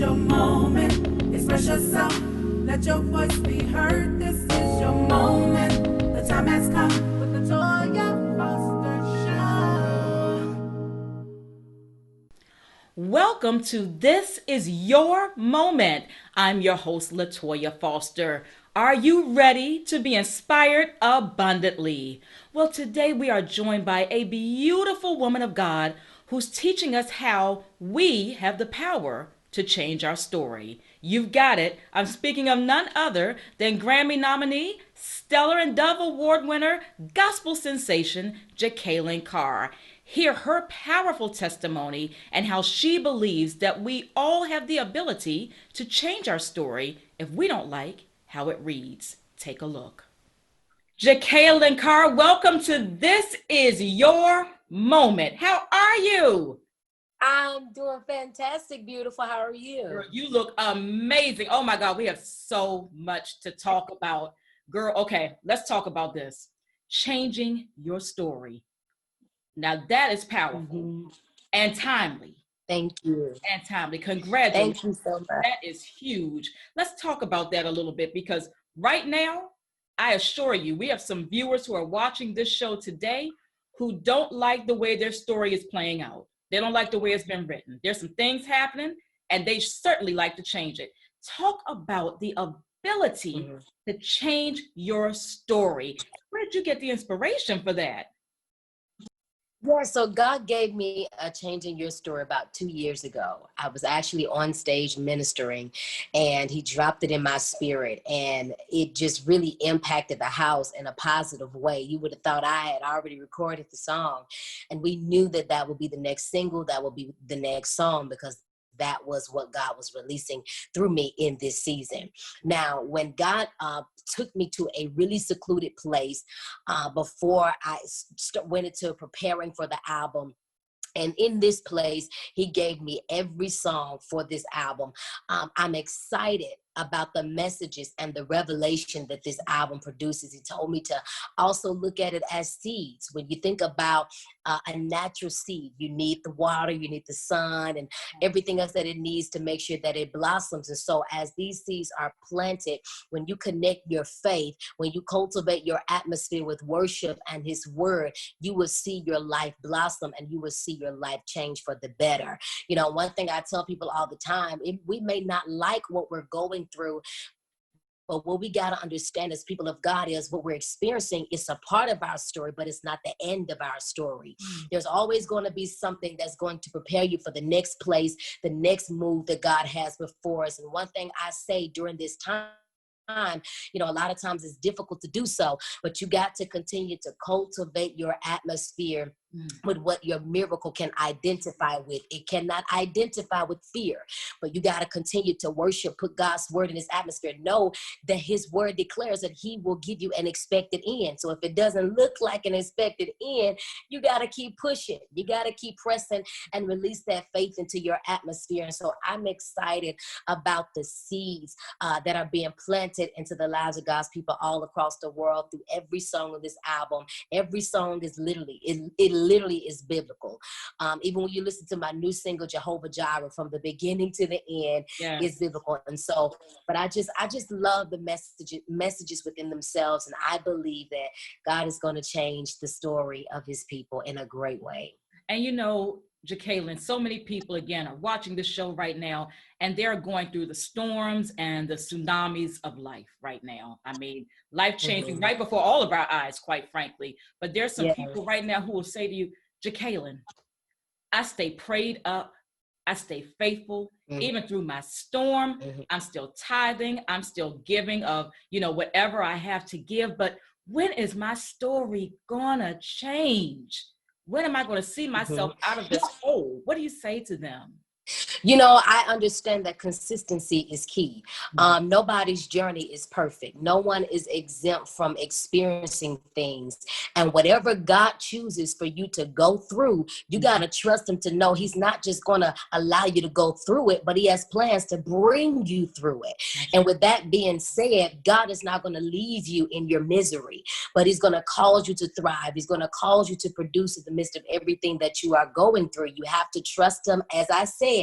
your moment. Express yourself, let your voice be heard. This is your moment. The time has come with the Toya Foster Show. Welcome to This Is Your Moment. I'm your host, LaToya Foster. Are you ready to be inspired abundantly? Well, today we are joined by a beautiful woman of God who's teaching us how we have the power to change our story. You've got it. I'm speaking of none other than Grammy nominee, Stellar and Dove Award winner, gospel sensation, Jekalyn Carr. Hear her powerful testimony and how she believes that we all have the ability to change our story if we don't like how it reads. Take a look. Jekalyn Carr, welcome to This Is Your Moment. How are you? I'm doing fantastic, beautiful. How are you? Girl, you look amazing. Oh my God, we have so much to talk about. Girl, okay, let's talk about this. Changing your story. Now that is powerful and timely. Thank you. And timely. Congratulations. Thank you so much. That is huge. Let's talk about that a little bit because right now, I assure you, we have some viewers who are watching this show today who don't like the way their story is playing out. They don't like the way it's been written. There's some things happening and they certainly like to change it. Talk about the ability to change your story. Where did you get the inspiration for that? Yeah, so God gave me a change in your story about 2 years ago. I was actually on stage ministering and he dropped it in my spirit and it just really impacted the house in a positive way. You would have thought I had already recorded the song and we knew that that would be the next single, that would be the next song because that was what God was releasing through me in this season. Now, when God took me to a really secluded place before I went into preparing for the album, and in this place, he gave me every song for this album. I'm excited about the messages and the revelation that this album produces. He told me to also look at it as seeds. When you think about a natural seed, you need the water, you need the sun, and everything else that it needs to make sure that it blossoms. And so as these seeds are planted, when you connect your faith, when you cultivate your atmosphere with worship and his word, you will see your life blossom and you will see your life change for the better. You know, one thing I tell people all the time, we may not like what we're going through, but what we got to understand as people of God is what we're experiencing is a part of our story, but it's not the end of our story. There's always going to be something that's going to prepare you for the next place, the next move that God has before us. And one thing I say during this time, you know, a lot of times it's difficult to do so, but you got to continue to cultivate your atmosphere with what your miracle can identify with. It cannot identify with fear, but you got to continue to worship, put God's word in his atmosphere. Know that his word declares that he will give you an expected end. So if it doesn't look like an expected end, you got to keep pushing. You got to keep pressing and release that faith into your atmosphere. And so I'm excited about the seeds that are being planted into the lives of God's people all across the world through every song of this album. Every song is literally, it literally is biblical. Even when you listen to my new single, Jehovah Jireh, from the beginning to the end, is biblical. And so, but I just love the messages within themselves. And I believe that God is going to change the story of his people in a great way. And you know, Jekalyn, so many people, again, are watching this show right now, and they're going through the storms and the tsunamis of life right now. I mean, life changing right before all of our eyes, quite frankly. But there's some people right now who will say to you, Jekalyn, I stay prayed up. I stay faithful, even through my storm. I'm still tithing. I'm still giving of, you know, whatever I have to give. But when is my story gonna change? When am I going to see myself out of this hole? What do you say to them? You know, I understand that consistency is key. Nobody's journey is perfect. No one is exempt from experiencing things. And whatever God chooses for you to go through, you got to trust him to know he's not just going to allow you to go through it, but he has plans to bring you through it. And with that being said, God is not going to leave you in your misery, but he's going to cause you to thrive. He's going to cause you to produce in the midst of everything that you are going through. You have to trust him, as I said,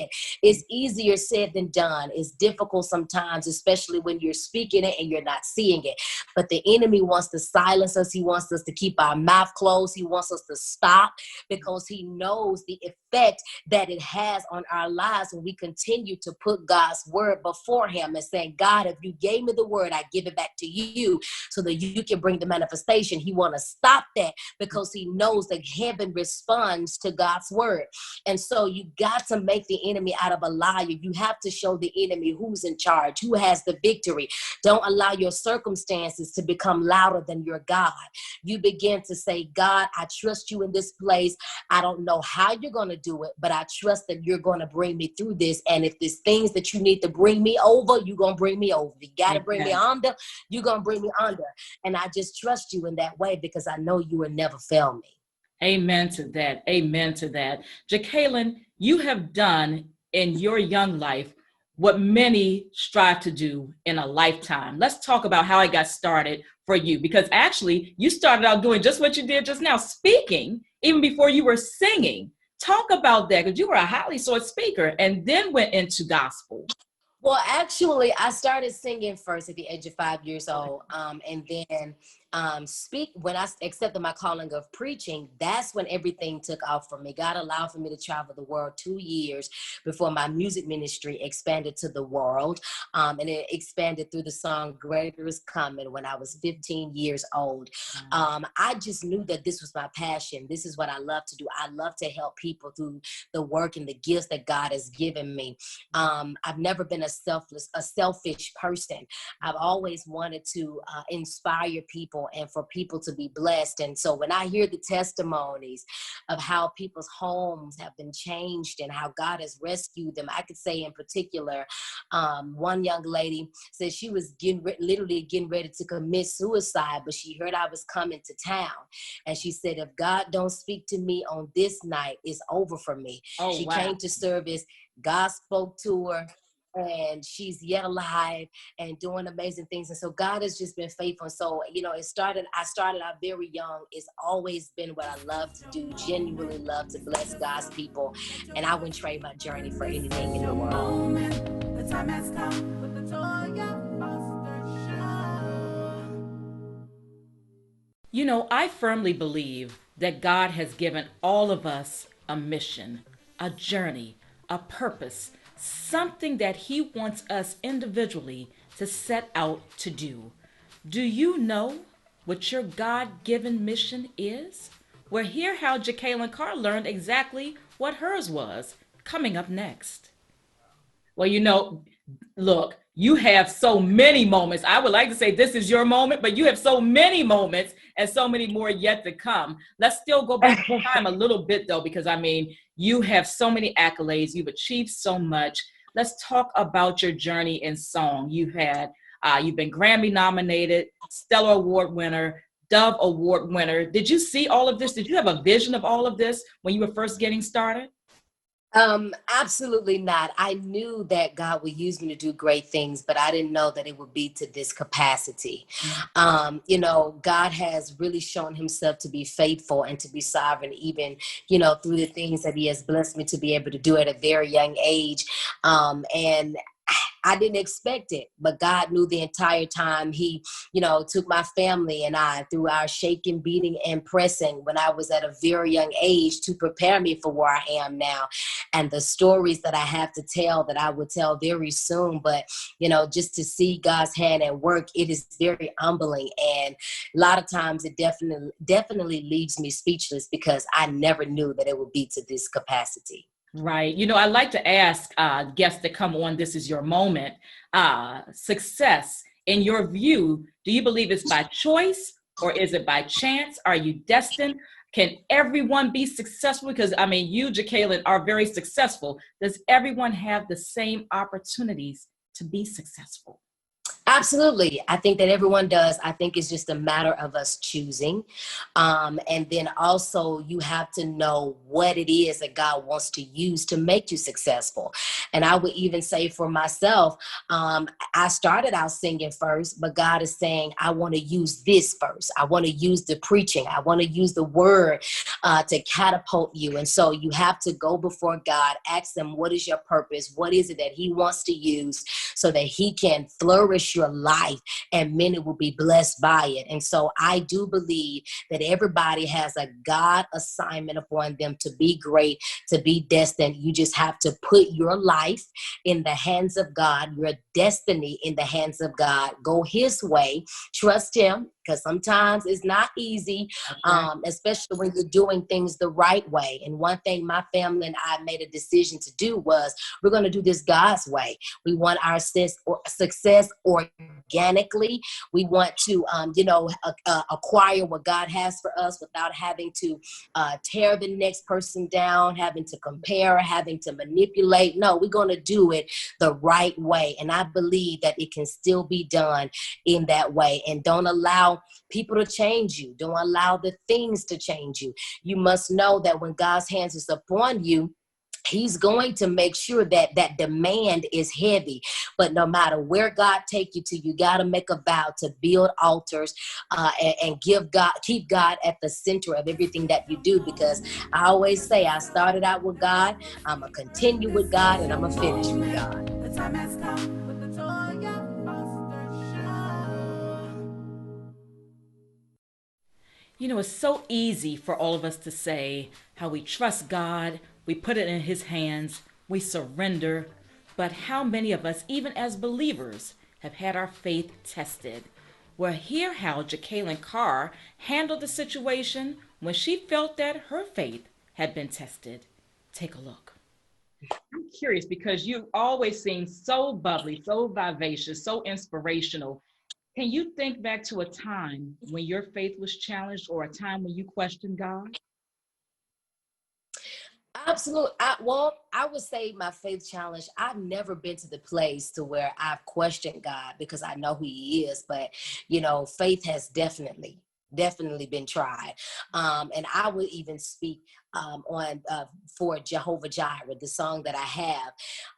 It's easier said than done. It's difficult sometimes, especially when you're speaking it and you're not seeing it. But the enemy wants to silence us. He wants us to keep our mouth closed. He wants us to stop because he knows the effect that it has on our lives when we continue to put God's word before him and saying, God, if you gave me the word, I give it back to you so that you can bring the manifestation. He want to stop that because he knows that heaven responds to God's word. And so you got to make the enemy out of a liar. You have to show the enemy who's in charge, who has the victory. Don't allow your circumstances to become louder than your God. You begin to say, God, I trust you in this place. I don't know how you're going to do it, but I trust that you're going to bring me through this. And if there's things that you need to bring me over, you're going to bring me over. You got to bring me under, you're going to bring me under. And I just trust you in that way because I know you will never fail me. Amen to that. Amen to that. Jekalyn, you have done in your young life what many strive to do in a lifetime. Let's talk about how it got started for you, because actually you started out doing just what you did just now, speaking, even before you were singing. Talk about that, because you were a highly sought speaker and then went into gospel. Well, actually, I started singing first at the age of 5 years old. And then when I accepted my calling of preaching, that's when everything took off for me. God allowed for me to travel the world 2 years before my music ministry expanded to the world. And it expanded through the song Greater Is Coming when I was 15 years old. I just knew that this was my passion. This is what I love to do. I love to help people through the work and the gifts that God has given me. I've never been a selfish person. I've always wanted to inspire people and for people to be blessed. And so when I hear the testimonies of how people's homes have been changed and how God has rescued them, I could say in particular, one young lady said she was literally getting ready to commit suicide, but she heard I was coming to town. And she said, if God don't speak to me on this night, it's over for me. She came to service. God spoke to her. And she's yet alive and doing amazing things. And so God has just been faithful. So, I started out very young. It's always been what I love to do, genuinely love to bless God's people. And I wouldn't trade my journey for anything in the world. The time has come with the Toya Foster Show. I firmly believe that God has given all of us a mission, a journey, a purpose, something that he wants us individually to set out to do. Do you know what your God-given mission is? We'll hear how Jekalyn Carr learned exactly what hers was, coming up next. Well, look, you have so many moments. I would like to say this is your moment, but you have so many moments and so many more yet to come. Let's still go back in time a little bit, though, because, you have so many accolades. You've achieved so much. Let's talk about your journey in song. You've been Grammy nominated, Stellar Award winner, Dove Award winner. Did you see all of this? Did you have a vision of all of this when you were first getting started? Absolutely not. I knew that God would use me to do great things, but I didn't know that it would be to this capacity. God has really shown himself to be faithful and to be sovereign, even, through the things that he has blessed me to be able to do at a very young age. And I didn't expect it, but God knew the entire time. He, took my family and I through our shaking, beating, and pressing when I was at a very young age to prepare me for where I am now. And the stories that I have to tell that I would tell very soon. But, just to see God's hand at work, it is very humbling. And a lot of times it definitely leaves me speechless because I never knew that it would be to this capacity. Right. I like to ask guests that come on, this is your moment, success, in your view, do you believe it's by choice or is it by chance? Are you destined? Can everyone be successful? Because, you, Jekalyn, are very successful. Does everyone have the same opportunities to be successful? Absolutely. I think that everyone does. I think it's just a matter of us choosing. And then also, you have to know what it is that God wants to use to make you successful. And I would even say for myself, I started out singing first, but God is saying, I want to use this first. I want to use the preaching. I want to use the word to catapult you. And so you have to go before God, ask him, what is your purpose? What is it that he wants to use so that he can flourish your life and many will be blessed by it? And so I do believe that everybody has a God assignment upon them to be great, to be destined. You just have to put your life in the hands of God, your destiny in the hands of God. Go his way, trust him, because sometimes it's not easy, especially when you're doing things the right way. And one thing my family and I made a decision to do was, we're going to do this God's way. We want our success organically. We want to, acquire what God has for us without having to tear the next person down, having to compare, having to manipulate. No, we're going to do it the right way. And I believe that it can still be done in that way. And don't allow people to change you. Don't allow the things to change you. You must know that when God's hands is upon you, he's going to make sure that that demand is heavy. But no matter where God take you to, you got to make a vow to build altars and keep God at the center of everything that you do. Because I always say, I started out with God, I'm going to continue with God, and I'm going to finish with God. The time has come with the Toya Foster Show. You know, it's so easy for all of us to say how we trust God, we put it in his hands, we surrender. But how many of us, even as believers, have had our faith tested? Well, hear how Jekalyn Carr handled the situation when she felt that her faith had been tested. Take a look. I'm curious because you always seem so bubbly, so vivacious, so inspirational. Can you think back to a time when your faith was challenged or a time when you questioned God? Absolutely. I would say my faith challenge, I've never been to the place to where I've questioned God because I know who he is. But, faith has definitely been tried. And I would even speak on for Jehovah Jireh, the song that I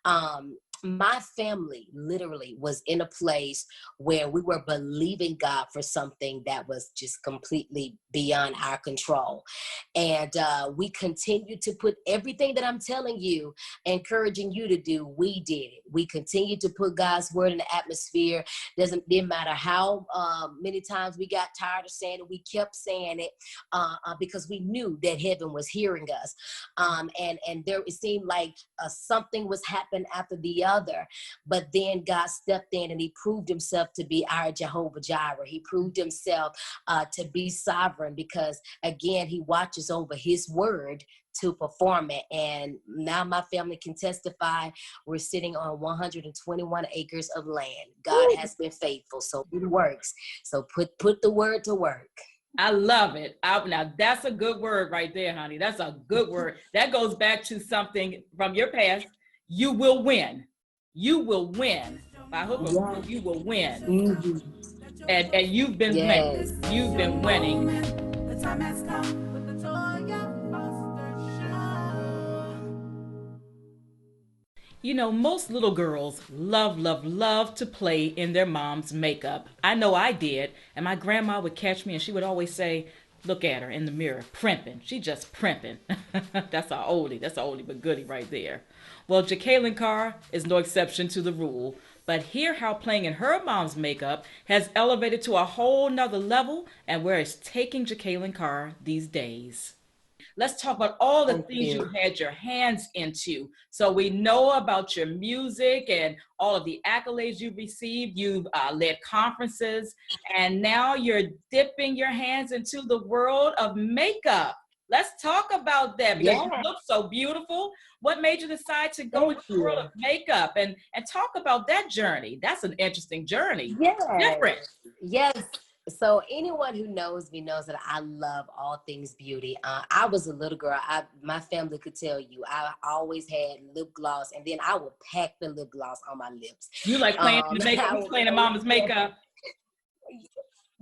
have. My family literally was in a place where we were believing God for something that was just completely beyond our control. And we continued to put everything that I'm telling you, encouraging you to do, we did it. We continued to put God's word in the atmosphere. Didn't matter how many times we got tired of saying it, we kept saying it because we knew that heaven was hearing us. And there it seemed like something was happening after the other. But then God stepped in and he proved himself to be our Jehovah Jireh. He proved himself to be sovereign because, again, he watches over his word to perform it. And now my family can testify we're sitting on 121 acres of land. God has been faithful, so it works. So put the word to work. I love it. Now that's a good word right there, honey. That's a good word. That goes back to something from your past. You will win. You will win. By hook or crook, you will win. Mm-hmm. And you've been winning. You've been winning. The time has come with the Toya Foster Show. You know, most little girls love to play in their mom's makeup. I know I did. And my grandma would catch me and she would always say, look at her in the mirror, primping. She just primping. That's an oldie but goodie right there. Well, Jekalyn Carr is no exception to the rule. But hear how playing in her mom's makeup has elevated to a whole nother level and where it's taking Jekalyn Carr these days. Let's talk about all the things you've had your hands into. So we know about your music and all of the accolades you've received. You've led conferences, and now you're dipping your hands into the world of makeup. Let's talk about that because you look so beautiful. What made you decide to go into the world of makeup and talk about that journey? That's an interesting journey. Yes. Different. Yes. So anyone who knows me knows that I love all things beauty. I was a little girl. My family could tell you I always had lip gloss, and then I would pack the lip gloss on my lips. You like playing the makeup, I you would playing the mama's makeup.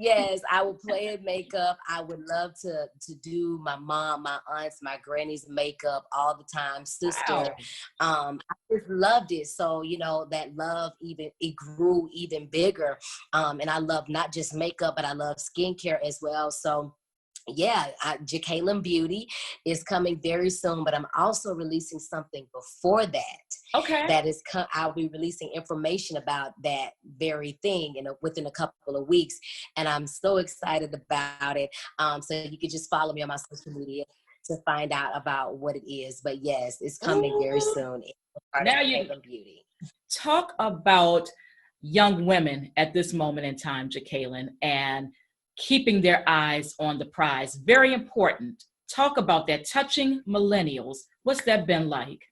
Yes, I would play in makeup. I would love to do my mom, my aunts, my granny's makeup all the time. Sister, Wow. I just loved it. So that love it grew even bigger. And I love not just makeup, but I love skincare as well. So yeah, Jekalyn Beauty is coming very soon, but I'm also releasing something before that. Okay. I'll be releasing information about that very thing within a couple of weeks, and I'm so excited about it. So you can just follow me on my social media to find out about what it is. But yes, it's coming very Ooh. soon. It's part of Now you Jekalyn Beauty. talk about young women at this moment in time, Jekalyn, and keeping their eyes on the prize. Very important. Talk about that. Touching millennials. What's that been like?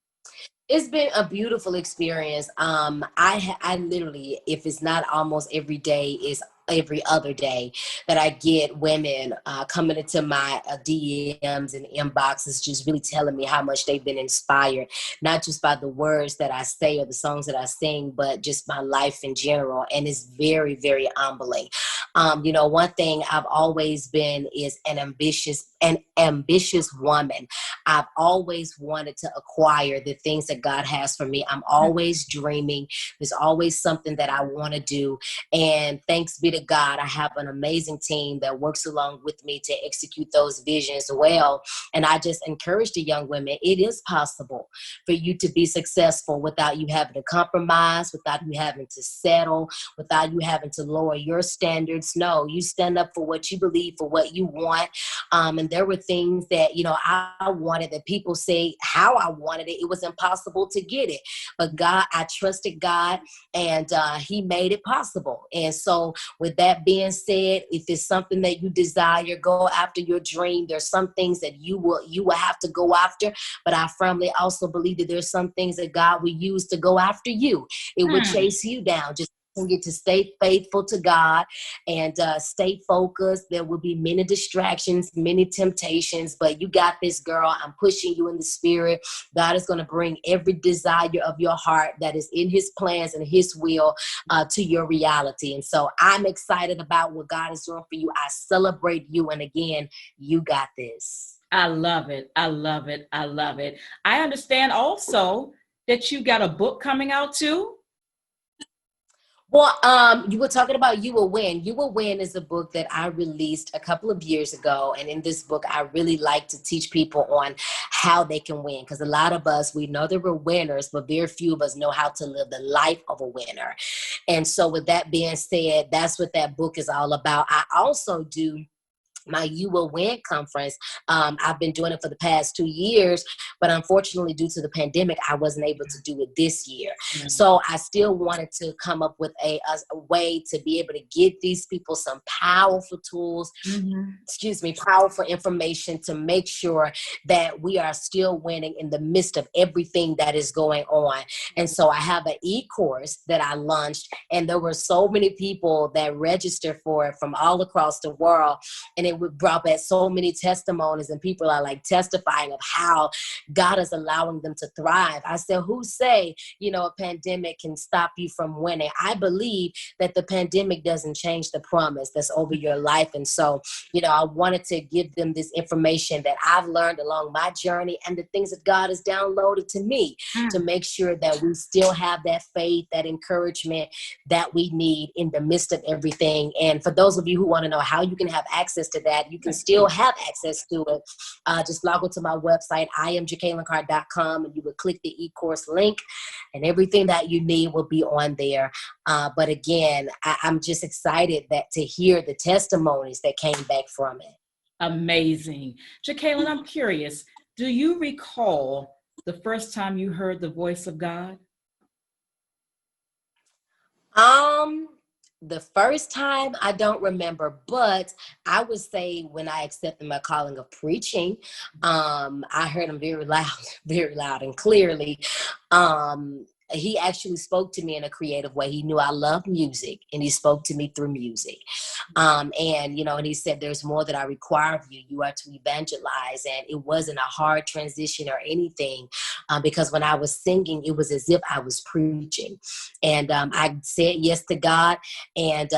It's been a beautiful experience. I literally, if it's not almost every day, is every other day that I get women coming into my DMs and inboxes, just really telling me how much they've been inspired, not just by the words that I say or the songs that I sing, but just my life in general. And it's very, very humbling. One thing I've always been is an ambitious woman. I've always wanted to acquire the things that God has for me. I'm always dreaming. There's always something that I want to do. And thanks be to God, I have an amazing team that works along with me to execute those visions well. And I just encourage the young women, it is possible for you to be successful without you having to compromise, without you having to settle, without you having to lower your standards. No, you stand up for what you believe, for what you want. And there were things that, I wanted that people say how I wanted it. It was impossible to get it. But God, I trusted God, and he made it possible. And so with that being said, if it's something that you desire, go after your dream. There's some things that you will have to go after, but I firmly also believe that there's some things that God will use to go after you. It will chase you down. Just get to stay faithful to God and stay focused. There will be many distractions, many temptations, but you got this, girl. I'm pushing you in the spirit. God is going to bring every desire of your heart that is in his plans and his will to your reality. And so I'm excited about what God is doing for you. I celebrate you. And again, you got this. I love it. I love it. I love it. I understand also that you got a book coming out too. Well, you were talking about You Will Win. You Will Win is a book that I released a couple of years ago. And in this book, I really like to teach people on how they can win. Because a lot of us, we know that we're winners, but very few of us know how to live the life of a winner. And so with that being said, that's what that book is all about. I also do my You Will Win conference. I've been doing it for the past 2 years, but unfortunately, due to the pandemic, I wasn't able to do it this year. Mm. So I still wanted to come up with a way to be able to get these people some powerful tools, powerful information to make sure that we are still winning in the midst of everything that is going on. And so I have an e-course that I launched, and there were so many people that registered for it from all across the world. And it brought back so many testimonies, and people are like testifying of how God is allowing them to thrive. I said, who say, a pandemic can stop you from winning? I believe that the pandemic doesn't change the promise that's over your life. And so, I wanted to give them this information that I've learned along my journey and the things that God has downloaded to me to make sure that we still have that faith, that encouragement that we need in the midst of everything. And for those of you who want to know how you can have access to that, you can still have access to it. Just log on to my website, IamJekalynCarr.com, and you would click the e-course link, and everything that you need will be on there. But again, I'm just excited to hear the testimonies that came back from it. Amazing. Jekalyn, I'm curious, do you recall the first time you heard the voice of God? The first time, I don't remember, but I would say when I accepted my calling of preaching, I heard him very loud and clearly. he actually spoke to me in a creative way. He knew I loved music, and he spoke to me through music. And, you know, and he said, there's more that I require of you. You are to evangelize. And it wasn't a hard transition or anything, because when I was singing, it was as if I was preaching. And I said yes to God, and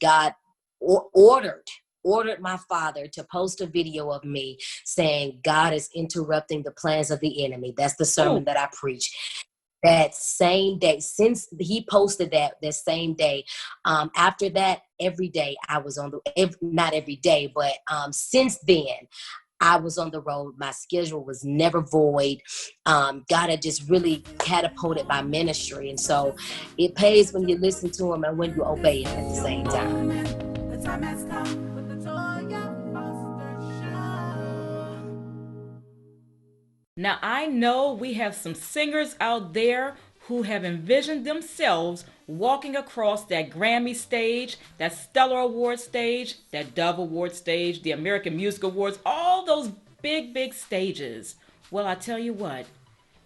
God ordered my father to post a video of me saying, God is interrupting the plans of the enemy. That's the sermon that I preach. That same day, since he posted that same day, after that, every day I was on not every day, but since then, I was on the road. My schedule was never void. God had just really catapulted my ministry. And so it pays when you listen to him and when you obey him at the same time. The time has come with the Toya Foster Show. Now, I know we have some singers out there who have envisioned themselves walking across that Grammy stage, that Stellar Award stage, that Dove Award stage, the American Music Awards, all those big, big stages. Well, I tell you what,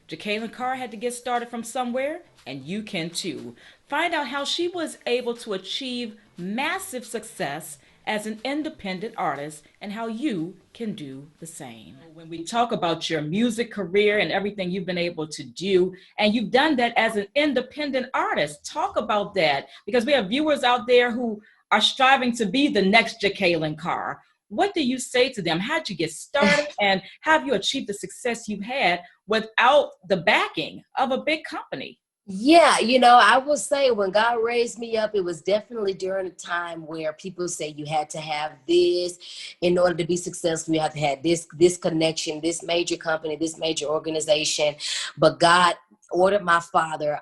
Jekalyn Carr had to get started from somewhere, and you can too. Find out how she was able to achieve massive success as an independent artist and how you can do the same. When we talk about your music career and everything you've been able to do, and you've done that as an independent artist, talk about that, because we have viewers out there who are striving to be the next Jekalyn Carr. What do you say to them? How'd you get started, and have you achieved the success you've had without the backing of a big company? Yeah, you know, I will say when God raised me up, it was definitely during a time where people say you had to have this in order to be successful. You have to have this connection, this major company, this major organization. But God ordered my father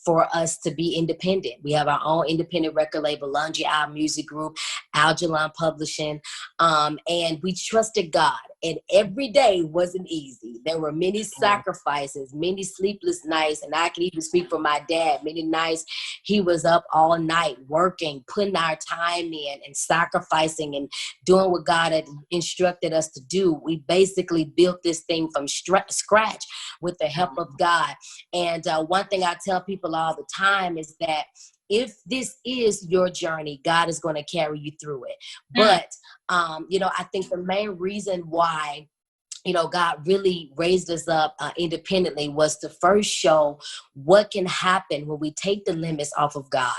for us to be independent. We have our own independent record label, Laundry Eye Music Group, Algernon Publishing, and we trusted God. And every day wasn't easy. There were many sacrifices, many sleepless nights, and I can even speak for my dad. Many nights he was up all night working, putting our time in and sacrificing and doing what God had instructed us to do. We basically built this thing from scratch with the help of God. And one thing I tell people all the time is that if this is your journey, God is going to carry you through it. But, you know, I think the main reason why, you know, God really raised us up independently was to first show what can happen when we take the limits off of God.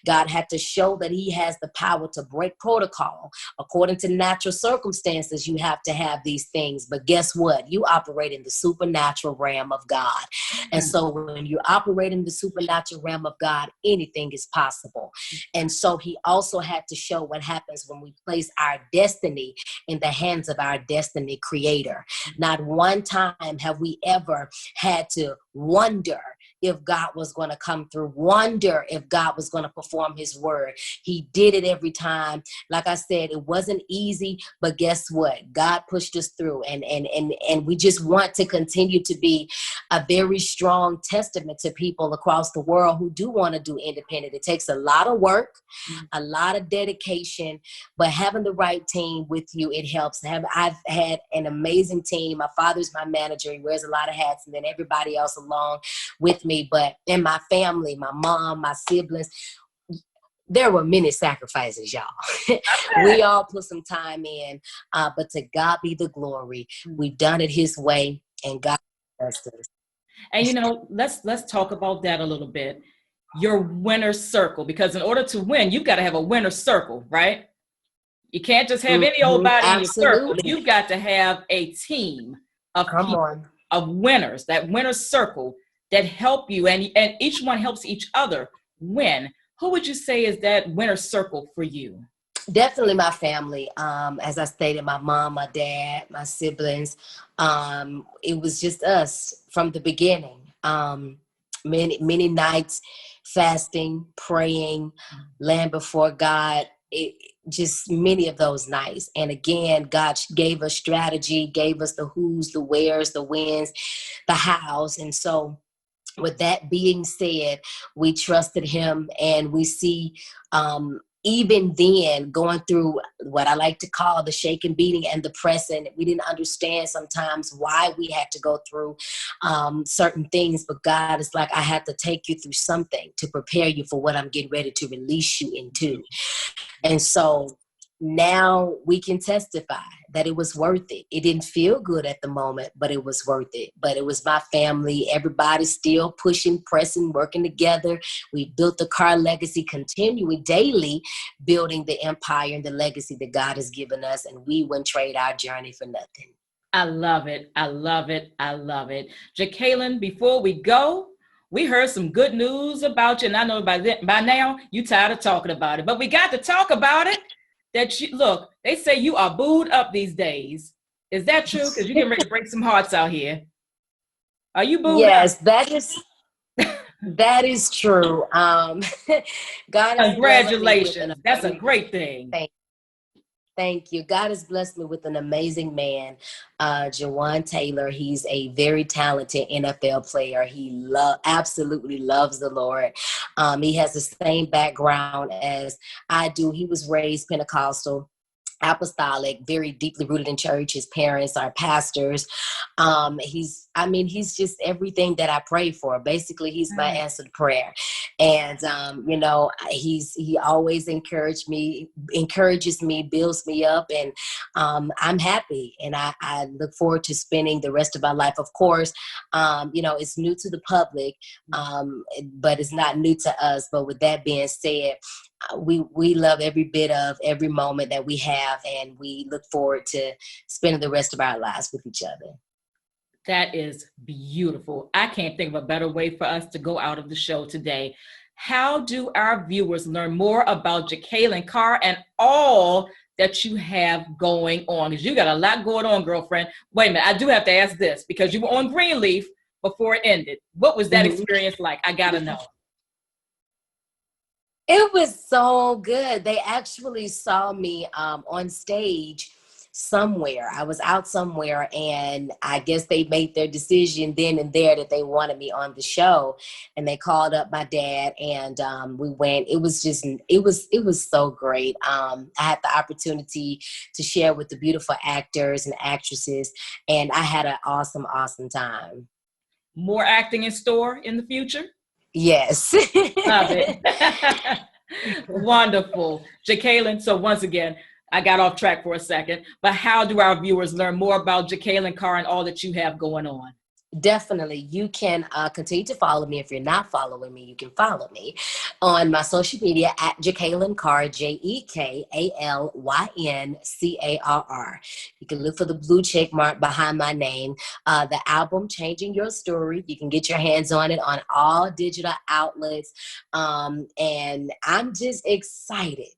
God had to show that he has the power to break protocol. According to natural circumstances, you have to have these things. But guess what? You operate in the supernatural realm of God. And so when you operate in the supernatural realm of God, anything is possible. And so he also had to show what happens when we place our destiny in the hands of our destiny creator. Not one time have we ever had to wonder if God was going to come through, wonder if God was going to perform his word. He did it every time. Like I said, it wasn't easy, but guess what? God pushed us through, and we just want to continue to be a very strong testament to people across the world who do want to do independent. It takes a lot of work, a lot of dedication, but having the right team with you, it helps. I've had an amazing team. My father's my manager. He wears a lot of hats, and then everybody else along with me. But in my family, my mom, my siblings, there were many sacrifices, y'all. We all put some time in, but to God be the glory. We've done it his way, and God bless us. And you know, let's talk about that a little bit. Your winner's circle, because in order to win, you've got to have a winner's circle, right? You can't just have any old body in your circle. You've got to have a team of people, of winners, that winner's circle that help you, and each one helps each other win. Who would you say is that winner's circle for you? Definitely my family. As I stated, my mom, my dad, my siblings. It was just us from the beginning. Many nights fasting, praying, laying before God. Just many of those nights. And again, God gave us strategy, gave us the who's, the where's, the when's, the how's. And so with that being said, we trusted him, and we see even then, going through what I like to call the shaking, beating, and the pressing, we didn't understand sometimes why we had to go through certain things. But God is like, I had to take you through something to prepare you for what I'm getting ready to release you into. And so now we can testify that it was worth it. It didn't feel good at the moment, but it was worth it. But it was my family, everybody still pushing, pressing, working together. We built the Carr legacy, continuing daily building the empire and the legacy that God has given us. And we wouldn't trade our journey for nothing. I love it. I love it. I love it. Jekalyn, before we go, we heard some good news about you. And I know by now you tired of talking about it, but we got to talk about it. That you look, they say you are booed up these days. Is that true? Because you're getting ready to break some hearts out here. Are you booed Yes, up? that is true. God has Congratulations. That's a great thing. Thank you. God has blessed me with an amazing man, Jawan Taylor. He's a very talented NFL player. He absolutely loves the Lord. He has the same background as I do. He was raised Pentecostal, apostolic, very deeply rooted in church. His parents are pastors. He's just everything that I pray for. Basically, he's my answered prayer. And, he always encourages me, builds me up, and I'm happy. And I look forward to spending the rest of my life. Of course, it's new to the public, but it's not new to us. But with that being said, we love every bit of every moment that we have, and we look forward to spending the rest of our lives with each other. That is beautiful. I can't think of a better way for us to go out of the show today. How do our viewers learn more about Jekalyn Carr and all that you have going on? Because you got a lot going on, girlfriend. Wait a minute, I do have to ask this, because you were on Greenleaf before it ended. What was that experience like? I gotta know. It was so good. They actually saw me on stage somewhere. I was out somewhere, and I guess they made their decision then and there that they wanted me on the show. And they called up my dad, and we went. It was so great. I had the opportunity to share with the beautiful actors and actresses, and I had an awesome, awesome time. More acting in store in the future? Yes. Love it. Wonderful. Jekalyn, so once again, I got off track for a second, but how do our viewers learn more about Jekalyn Carr and all that you have going on? Definitely. You can continue to follow me. If you're not following me, you can follow me on my social media at Jekalyn Carr, JeKalynCarr. You can look for the blue check mark behind my name. The album, Changing Your Story, you can get your hands on it on all digital outlets. And I'm just excited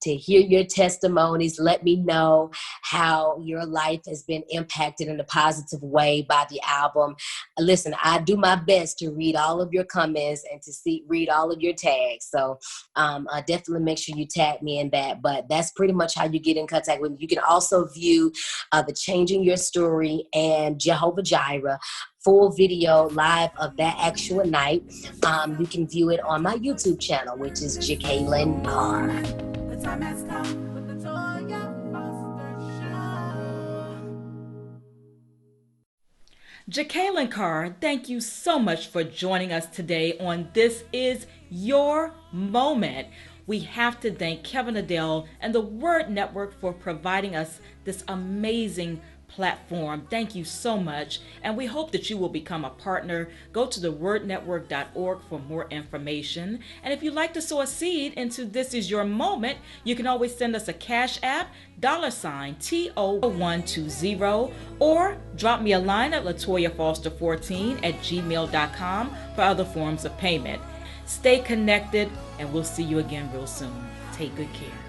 to hear your testimonies. Let me know how your life has been impacted in a positive way by the album. Listen, I do my best to read all of your comments and to read all of your tags. So definitely make sure you tag me in that. But that's pretty much how you get in contact with me. You can also view the Changing Your Story and Jehovah Jireh full video live of that actual night. You can view it on my YouTube channel, which is Jekalyn Carr. The time has come with the Toya Foster Show. Jekalyn Carr, thank you so much for joining us today on This Is Your Moment. We have to thank Kevin Adele and the Word Network for providing us this amazing platform. Thank you so much, and we hope that you will become a partner. Go to thewordnetwork.org for more information, and if you'd like to sow a seed into This Is Your Moment, you can always send us a Cash App $TO120, or drop me a line at latoyafoster14@gmail.com for other forms of payment. Stay connected, and we'll see you again real soon. Take good care.